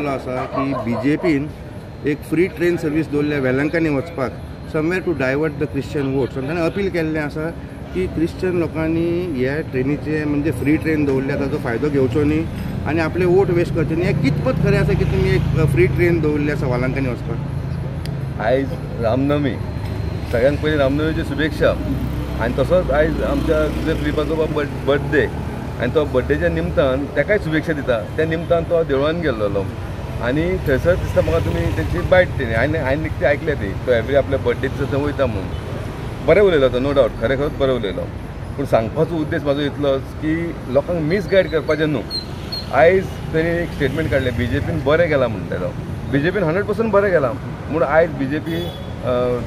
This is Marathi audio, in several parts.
आयिल्लो आसा की BJPन एक फ्री ट्रेन सर्वीस दवरल्या वेलंकनी वचपाक समवेर to divert the Christian votes आनी ताणें अपील केल्लें आसा की क्रिश्चन लोकांनी ह्या ट्रेनीचे म्हणजे फ्री ट्रेन दवरल्या ताचो फायदो घेवचो न्ही आनी आपले वोट वेस्ट करचे न्ही. हें कितपत खरें आसा की तुमी एक फ्री ट्रेन दवरली आसा वेलंकनी वचपाक? आयज रामनवमी, सगळ्यांक पयलीं रामनवमीची शुभेच्छा. आनी तसोच आयज आमच्या तुजे फिलिपाचो बर्थडे आनी तो बर्थडेच्या निमतान ताकाय शुभेच्छा दिता. त्या निमतान तो देवळान गेल्लो आनी थंयसर दिसता म्हाका तुमी तेंची बायट तेणी हांवें निकतें आयकलें ती तो एवरी आपल्या बर्थडेचो थंय वयता म्हणून. बरें उलयलो तो, नो डावट, खरेंच बरें उलयलो. पूण सांगपाचो उद्देश म्हाजो इतलोच की लोकांक मिसगायड करपाचें न्हू. आयज तेणी एक स्टेटमेंट काडलें BJPन बरें केलां म्हणटालो. BJPन 100% बरें केलां म्हूण आयज BJP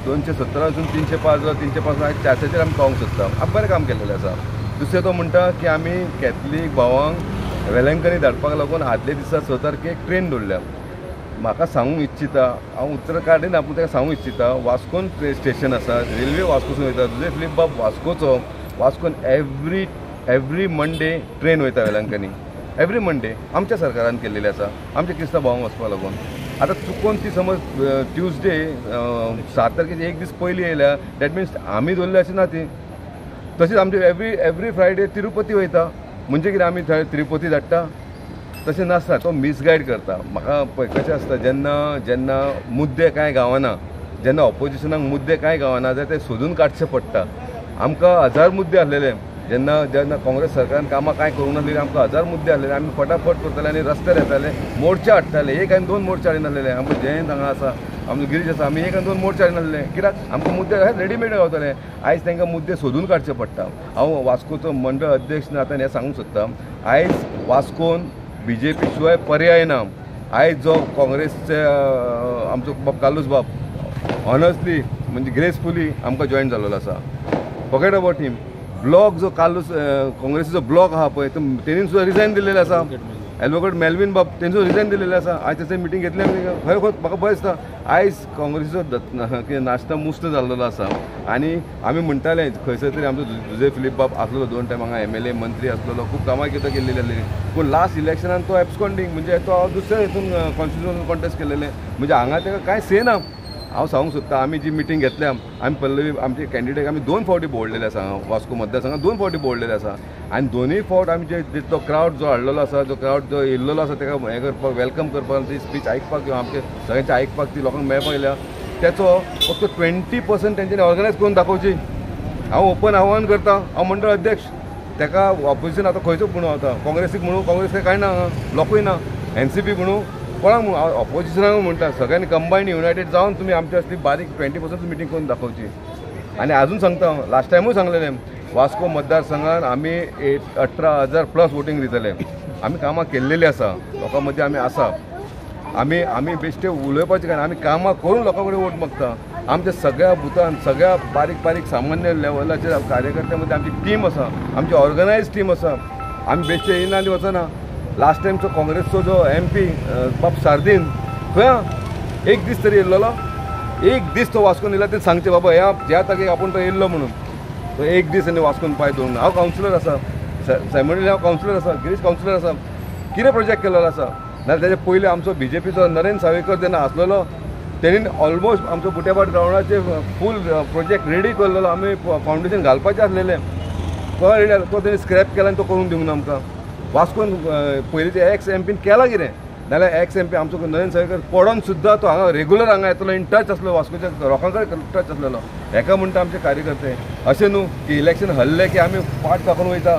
217 वचून 305 जालो, 305 आयज 400चेर आमी पावूंक सोदता. आमी बरें काम केल्लेलें आसा. दुसरें तो म्हणटा की आमी कॅथलीक भावांक वेलंकनी धाडपाक लागून आदले दिसा 6 तारखेक ट्रेन दवरल्या. म्हाका सांगूंक इच्छिता, हांव उत्तर काडीना पूण ताका सांगूंक इच्छिता, वास्कोन स्टेशन आसा, रेल्वे वास्कोसून वयता. तुजे फिलीप बाब वास्कोचो, वास्कोन एवरी मंडे ट्रेन वयता वेलंकनी, एवरी मंडे आमच्या सरकारान केल्लेली आसा आमच्या क्रिस्तांव भावांक वचपा लागून. आतां चुकून ती समज ट्युजडे 7 तारखेचे एक दीस पयलीं येयल्या डॅट मिन्स आमी दवरली अशी ना ती. तशीच आमचे एवरी फ्रायडे तिरुपती वयता म्हणजे कितें आमी थंय तिरुपती धाडटा? तशें नासता. तो मिसगायड करता. म्हाका पळय कशें आसता, जेन्ना मुद्दे कांय गावना, जेन्ना ऑपोजिशनाक मुद्दे कांय गावना जाल्यार ते सोदून काडचे पडटा. आमकां 1000 मुद्दे आसलेले जेन्ना काँग्रेस सरकारान कामां कांय करूंक नासलेली. आमकां 1000 मुद्दे आसलेले. आमी फटाफट करताले आनी रस्त्यार येताले, मोर्चे हाडटाले. 1 आनी 2 मोर्चे हाडिना नासलेले. आमकां जयंत हांगा आसा, आमचो गिरीश आसा, आमी 1 आनी 2 मोर्चे हाडिना नासले. कित्याक आमकां मुद्दे रेडीमेड गावताले. आयज तांकां मुद्दे सोदून काडचे पडटा. हांव वास्कोचो मंडळ अध्यक्ष आतां हें सांगूंक सोदतां, आयज वास्कोन BJP शिवाय पर्याय ना. आयज जो काँग्रेसचे आमचो बाब कालूस बाब ऑनस्टली म्हणजे ग्रेसफुली आमकां जॉयन जाल्लो आसा. Forget about him. ब्लॉक जो कालूस काँग्रेसीचो ब्लॉक आहा पळय तेणीन सुद्दां रिजायन दिल्लेलें आसा. एडवोकेट मेल्विन बाब तेणी सुद्दां रिजायन दिल्लेलें आसा. आयज तेची मिटींग घेतली आमी. खरें म्हाका भंय दिसता आयज काँग्रेसीचो नाश्ता मुस्त जाल्लो आसा. आनी आमी म्हणटाले खंयसर तरी आमचो जुजे फिलीप बाब आसलो 2 टायम हांगा MLA मंत्री आसलेलो, खूब कामां कितें केल्लेली आसलेली. पूण लास्ट इलेक्शनान तो एब्सकॉन्डिंग म्हणजे तो दुसऱ्या हितून कॉन्स्टिट्युशनल कॉन्टेस्ट केल्लेले म्हणजे हांगा ताका कांय से ना. हांव सांगूंक सोदता आमी जी मिटींग घेतल्या आमी पल्लवी आमचे कॅन्डिडेट आमी 2 फावटी भोंवडलेले आसा. वास्को मतदारसंघात 2 फावटी भोंवडलेले आसा. आनी दोनूय फावट आमी जे तो क्रावड जो हाडलेलो आसा, जो क्रावड जो येयल्लो आसा ताका हें करपाक वेलकम करपाक ती स्पीच आयकपाक किंवा आमचे सगळ्यांचे आयकपाक ती लोकांक मेळपाक येयल्या. त्याचो फक्त 20% तेंच्यांनी ऑर्गनायज करून दाखोवची. हांव ओपन आव्हान करता. हांव मंडळ अध्यक्ष. ताका ऑपोजिशन आतां खंयचो म्हणून वता, काँग्रेसीक म्हणून काँग्रेस कांय ना, लोकूय ना. NCP म्हणून कोणाक म्हणून ऑपोजिशनाक म्हणटा सगळ्यांनी कंबायन युनायटेड जावन तुमी आमची असली बारीक 20% मिटींग करून दाखोवची. आनी आजून सांगता, लास्ट टायमूय सांगलेलें वास्को मतदारसंघात आमी 18,000+ वोटींग दितले. आमी कामां केल्लेलीं आसा, लोकां मदीं आमी आसा. आमी बेश्टे उलोवपाचें काय ना, आमी कामां करून लोकां कडेन वोट मागता. आमच्या सगळ्या बुथान सगळ्या बारीक सामान्य लेवलाचेर कार्यकर्त्यां मदीं आमची टीम आसा, आमची ऑर्गनायज टीम आसा. आमी बेश्टे येयना आनी वचना. लास्ट टायमचो काँग्रेसचो जो MP बाब सार्दीन खंय एक दीस तरी येयल्लो, एक दीस तो वास्कोन येयला ते सांगचे बाबा ह्या तारखेक आपूण तो येयल्लो म्हणून. तो एक दीस आनी वास्कोन पांय दवरूंक ना. हांव कावन्सिलर आसा, सायमंडली हांव कावन्सिलर आसा, गिरीश कावन्सिलर आसा. कितें प्रोजेक्ट केल्लो आसा? नाजाल्यार तेजे पयलीं आमचो BJPचो नरेंद्र सावयकर जेन्ना आसलेलो तेणीन ऑलमोस्ट आमचो बुटेबाट ग्रावंडाचे फूल प्रोजेक्ट रेडी केल्लो. आमी फावंडेशन घालपाचें आसलेलें, तो रेडी तो तेणी स्क्रॅप केला आनी तो करून दिवंक ना आमकां. वास्कोन पयलींचे MP केलां कितें? नाल्यार MP आमचो नरेंद्र सावयकर पडोन सुद्दां तो हांगा रेगुलर हांगा येतलो, इन टच आसलो, वास्कोच्या लोकां कडेन टच आसलेलो. हेका म्हणटा आमचे कार्यकर्ते. अशें न्हू की इलेक्शन हरलें की आमी पाट कापून वयता.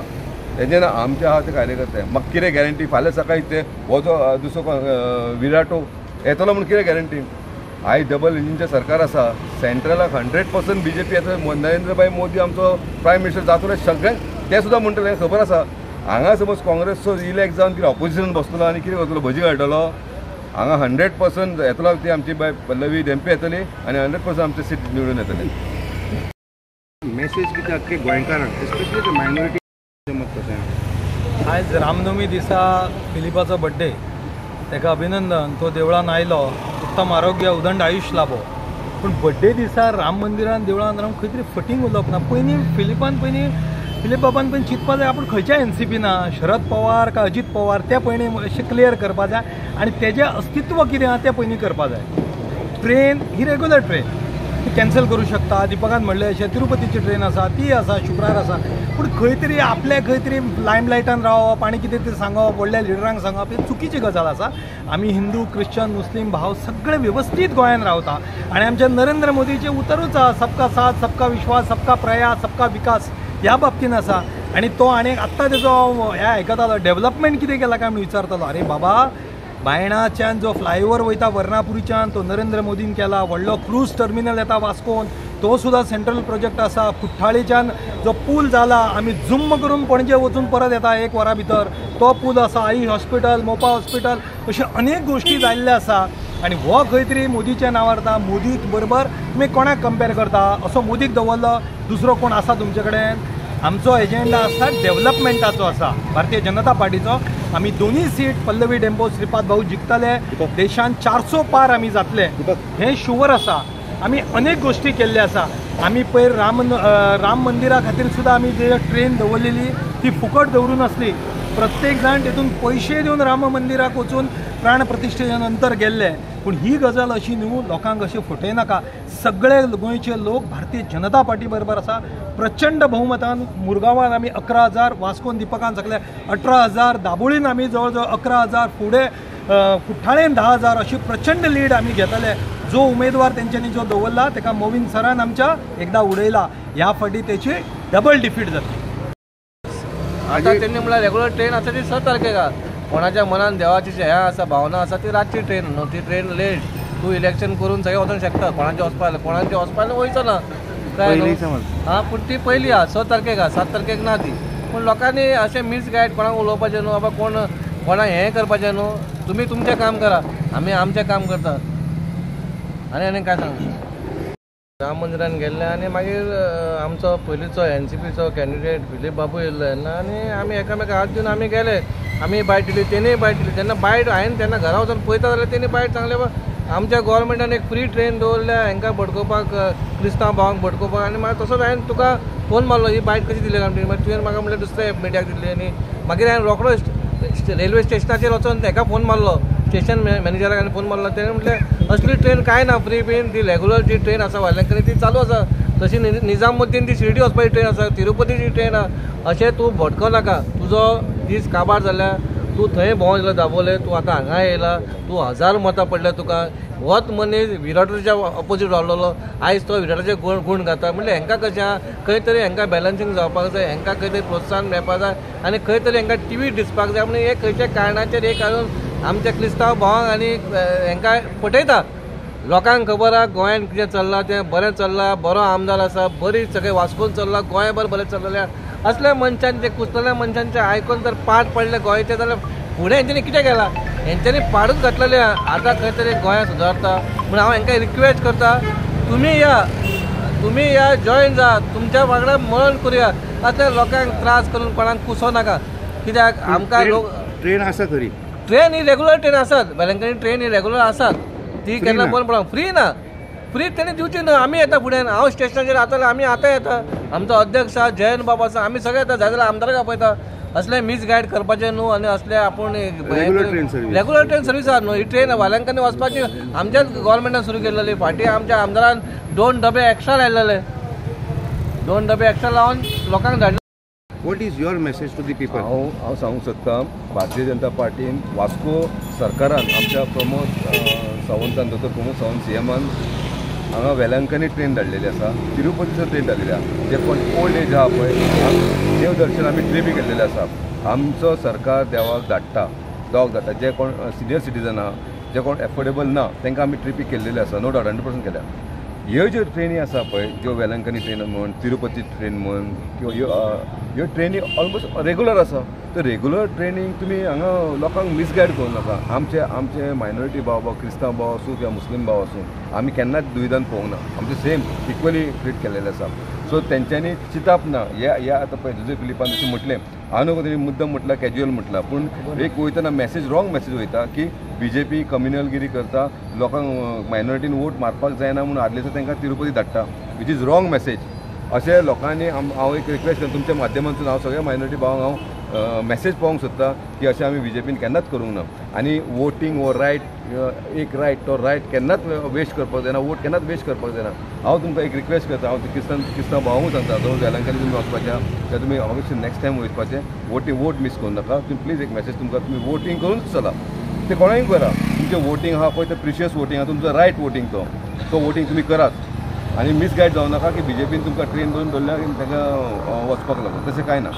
तेजे ना, आमचे आहा ते कार्यकर्ते. म्हाका कितें गॅरंटी फाल्यां सकाळी ते हो जो दुसरो विराटो येतलो म्हूण कितें गॅरंटी? आयज डबल इंजिनचें सरकार आसा. सेंट्रलाक 100% BJP येता. नरेंद्र मोदी आमचो प्रायम मिनिस्टर जातलो सगळ्यांक ते सुद्दां म्हणटले खबर आसा. हांगा समज काँग्रेसचो इलेक्ट जावन कितें ऑपोजिशन बसतलो आनी कितें करतलो, भजी काडटलो. हांगा 100% येतलो ती आमची बाय पल्लवी MP येतली आनी 100% आमचे सीट निवडून येतले. मेसेज कितें आख्खे गोंयकारांक एस्पेशली मायनॉरिटी आयज रामनवमी दिसा फिलिपाचो बर्थडे, ताका अभिनंदन. तो देवळान आयलो, उत्तम आरोग्य उदंड आयुश्य लाभो. पूण बर्थडे दिसा राम मंदिरान देवळान रावन खंय तरी फटींग उलोवप ना. फिलीप बाबान पयलीं चिंतपा जाय आपूण खंयच्या NCP ना, शरद पवार का अजित पवार, ते पयलीं अशें क्लियर करपा जाय. आनी तेजें अस्तित्व कितें आहा तें पयलीं करपा जाय. ट्रेन ही रेग्युलर ट्रेन ती कॅन्सल करूं शकता. दिपकान म्हणलें अशें तिरुपतीची ट्रेन आसा, ती आसा, शुक्रार आसा, पूण खंय तरी आपल्या खंय तरी लायमलायटान रावप आनी कितें तरी सांगप, व्हडल्या लिडरांक सांगप ही चुकीची गजाल आसा. आमी हिंदू, क्रिश्चन, मुस्लीम भाव सगळे वेवस्थीत गोंयांत रावता आनी आमच्या नरेंद्र मोदीचें उतरूच आहा, सबका साथ, सबका विश्वास, सबका प्रयास, सबका विकास ह्या बाबतीन आसा. आनी तो आनीक आत्तां तेजो हें आयकतालो डेव्हलपमेंट कितें केला काय म्हणून विचारतालो. अरे बाबा, बायणाच्यान जो फ्लायओव्हर वयता वर्णापुरीच्यान तो नरेंद्र मोदीन केला. व्हडलो क्रूज टर्मिनल येता वास्कोन तो सुद्धा सेंट्रल प्रोजेक्ट आसा. कुठ्ठाळीच्यान जो पूल जाला आमी जुम्म करून पणजे वचून परत येता 1 वरा भितर, तो पूल आसा. आई हॉस्पिटल, मोपा हॉस्पिटल, अशे अनेक गोश्टी जाल्ले आसा. आनी हो खंय तरी मोदीच्या नांवार आसा. मोदीक बरोबर तुमी कोणाक कंपेर करता? असो मोदीक दवरलो दुसरो कोण आसा तुमचे कडेन? आमचो एजेंडा आसा डेव्हलपमेंटाचो आसा, भारतीय जनता पार्टीचो. आमी दोनूय सीट पल्लवी डेंपो श्रीपाद भाऊ जिखतले. देशान 400 पार आमी जातले हें शुवर आसा. आमी अनेक गोश्टी केल्ले आसा. आमी पयर राम मंदिरा खातीर सुद्दां आमी जे ट्रेन दवरलेली ती फुकट दवरून आसली. प्रत्येक जाण तितून पयशे दिवन राम मंदिराक वचून प्राण प्रतिश्ठेच्या नंतर गेल्ले. पूण ही गजाल अशी न्हू, लोकांक अशी फटयनाका. सगळे गोंयचे लोक भारतीय जनता पार्टी बरोबर आसा. प्रचंड बहुमतान मुरगांवान आमी 11,000, वास्कोन दिपकान सांगले 18,000, दाबोळीन आमी जवळ जवळ 11,000, फुडें कुठ्ठाळेन 10,000 अशी प्रचंड लीड आमी घेतले. जो उमेदवार तेंच्यांनी जो दवरला तेका मोविन सरान आमच्या एकदा उडयला. ह्या फाटी तेची डबल डिफीट जातली. आता त्यांनी म्हळ्यार रेग्युलर ट्रेन आसा ती 6 तारखेक. कोणाच्या मनान देवाची हें आसा, भावना आसा ती रातची ट्रेन न्हू, ती ट्रेन लेट. तूं इलेक्शन करून सगळें वचूंक शकता. कोणाचे वचपाक वयचो ना हां, पूण ती पयली आहा 6 तारखेक आहा, 7 तारखेक ना ती. पूण लोकांनी अशें मिसगायड कोणाक उलोवपाचें न्हू, बाबा कोणाक हें करपाचें न्हू. तुमी तुमचें काम करा, आमी आमचें काम करता. आनी काय सांगू. राम मंदिरान गेल्ले आनी मागीर आमचो पयलींचो NCPचो कॅन्डिडेट फिलीप बाबू येयल्लो तेन्ना आनी आमी एकामेकाक हात दिवन आमी गेले. आमी बायट दिली, तेणीय बायट दिली. तेन्ना बायट हांवें तेन्ना घरा वचून पळयता जाल्यार तेणी बायट सांगले आमच्या गोवोरमेंटान एक फ्री ट्रेन दवरल्या हांकां भडकोवपाक, क्रिस्तांव भावांक भडकोवपाक. आनी मागीर तसोच हांवें तुका फोन मारलो ही बायट कशी दिली काय म्हणून. मागीर तुवें म्हाका म्हणलें दुसऱ्या मिडियाक दिल्ली. आनी मागीर हांवें रोखडो रेल्वे स्टेशनाचेर वचून ताका फोन मारलो, स्टेशन मॅनेजराक हांवें फोन मारलो. तेणें म्हटलें असली ट्रेन कांय ना, फ्री बीन ती रेग्युलर जी ट्रेन आसा वाल्यांकनी ती चालू आसा. तशी निजामुद्दीन ती शिर्डी वचपाची ट्रेन आसा, तिरुपतीची ट्रेन आहा. अशें तूं भटको नाका. तुजो दीस काबार जाल्यार तूं थंय भोंवून येयलो दाबोले, तूं आतां हांगा येयला, तूं 1000 मतां पडल्या तुका. होच मनीस विराटाच्या ऑपोजीट रावलेलो आयज तो विराटाचे गूण घाता. म्हणल्यार हांकां कशें आहा, खंय तरी हांकां बॅलन्सिंग जावपाक जाय, हांकां खंय तरी प्रोत्साहन मेळपाक जाय आनी खंय तरी हांकां टीव्ही दिसपाक जाय. म्हणून हे खंयच्या कारणाचेर एक हाडून आमच्या क्रिस्तांव भावांक आनी हांकां फटयता. लोकांक खबर आहा गोंयांत कितें चल्लां तें बरें चल्लां, बरो आमदार आसा, बरी सगळें वास्कोन चल्लां, गोंयभर बरें चल्लेलें. असल्या मनशांचे कुसलेल्या मनशांचे आयकून जर पाड पडले गोंयचे जाल्यार फुडें हेंच्यांनी कितें केलां? हेंच्यांनी पाडूच घातलेलें. आतां खंय तरी गोंय सुदारता. म्हूण हांव हांकां रिक्वेस्ट करता, तुमी या जॉयन जा, तुमच्या वांगडा मरण करुया. असल्या लोकांक त्रास करून कोणाक कुसो नाका. कित्याक आमकां लोक ट्रेन आसा खरी, ट्रेन ही रेग्युलर ट्रेन आसात. वेलंकणी ट्रेन ही रेग्युलर आसात. ती केन्ना बंद पडना. फ्री ना, फ्री तेणी दिवची ना. आमी येता फुडें, हांव स्टेशनाचेर आतां आमी आतां येता. आमचो अध्यक्ष आहा जयंत बाबा आसा, आमी सगळे येता. जाय जाल्यार आमदाराक आपयता. असले मिसगायड करपाचें न्हू. आनी असले आपूण रेग्युलर ट्रेन सर्वीस आहा न्हू. ही ट्रेन वाल्यांकनी वचपाची आमच्याच गोवोरमेंटान सुरू केल्ली. फाटी आमच्या आमदारान 2 डबे एक्स्ट्रा लायलेले. 2 डबे एक्स्ट्रा लावन लोकांक धाडले. What is your message to the people? हांव सांगूंक सोदतां, भारतीय जनता पार्टीन वास्को सरकारान आमच्या सावंतान डॉक्टर प्रमोद सावंत CMन हांगा वेलंकनी ट्रेन धाडलेली आसा, तिरुपतीचो ट्रेन धाडलेली आसा. जे कोण ओल्ड एज आहा पळय, देव दर्शन आमी ट्रिपी केल्लेले आसा. आमचो सरकार देवाक धाडटा, जे कोण सिनियर सिटीजन आहा, जे कोण एफोर्डेबल ना तांकां आमी ट्रिपी केल्लेले आसा. नो डावट 100% केल्या. ह्यो ज्यो ट्रेनी आसा पळय, ज्यो वेलंकनी ट्रेन म्हण, तिरुपती ट्रेन म्हण, किंवा ह्यो ट्रेनी ऑलमोस्ट रेग्युलर आसा. तर रेग्युलर ट्रेनींग तुमी हांगा लोकांक मिसगायड करूं नाका. आमचे मायनॉरिटी भाव क्रिस्तांव भाव आसूं किंवा मुस्लीम भाव आसूं, आमी केन्नाच दुविधान पळोवंक ना. आमचे सेम इक्वली ट्रीट केलेले आसा. सो तेंच्यांनी चिंताप ना. हे आतां पळय तुजे फिलिपान जशें म्हटलें, हांव नको तेणी मुद्दम म्हटलां, कॅज्युअल म्हटलां, पूण एक वयतना मॅसेज रॉंग मॅसेज वयता की BJP कम्युनलगिरी करता, लोकांक मायनॉरिटीन वोट मारपाक जायना म्हणून आदले दिसा तांकां तिरुपती धाडटा, वीच इज रॉंग मॅसेज. अशें लोकांनी हांव एक रिक्वेस्ट करता तुमच्या माध्यमांतून, हांव सगळ्या मायनॉरिटी भावांक हांव मॅसेज पावोवंक सोदता की अशें आमी BJPन केन्नाच करूंक ना. आनी वोटींग हो रायट एक रायट तो रायट केन्नाच वेस्ट करपाक जायना वोट केन्नाच वेस्ट करपाक जायना हांव तुमकां एक रिक्वेस्ट करता हांव क्रिस्तांव भावांक सांगता जो वेलंकनी तुमी वचपाच्या त्या तुमी ऑब्वियसली नेक्स्ट टायम वचपाचें वोट मिस करूं नाका तुमी प्लीज एक मॅसेज तुमकां तुमी वोटींग करूनच चला ते कोणाय करा तुमचें वोटींग आहा पळय तें प्रिशियस वोटींग आहा तुमचो रायट वोटींग तो वोटींग तुमी करात आनी मिसगायड जावं नाका की BJPन तुमकां ट्रेन करून दवरल्या ताका वचपाक लागून तशें कांय ना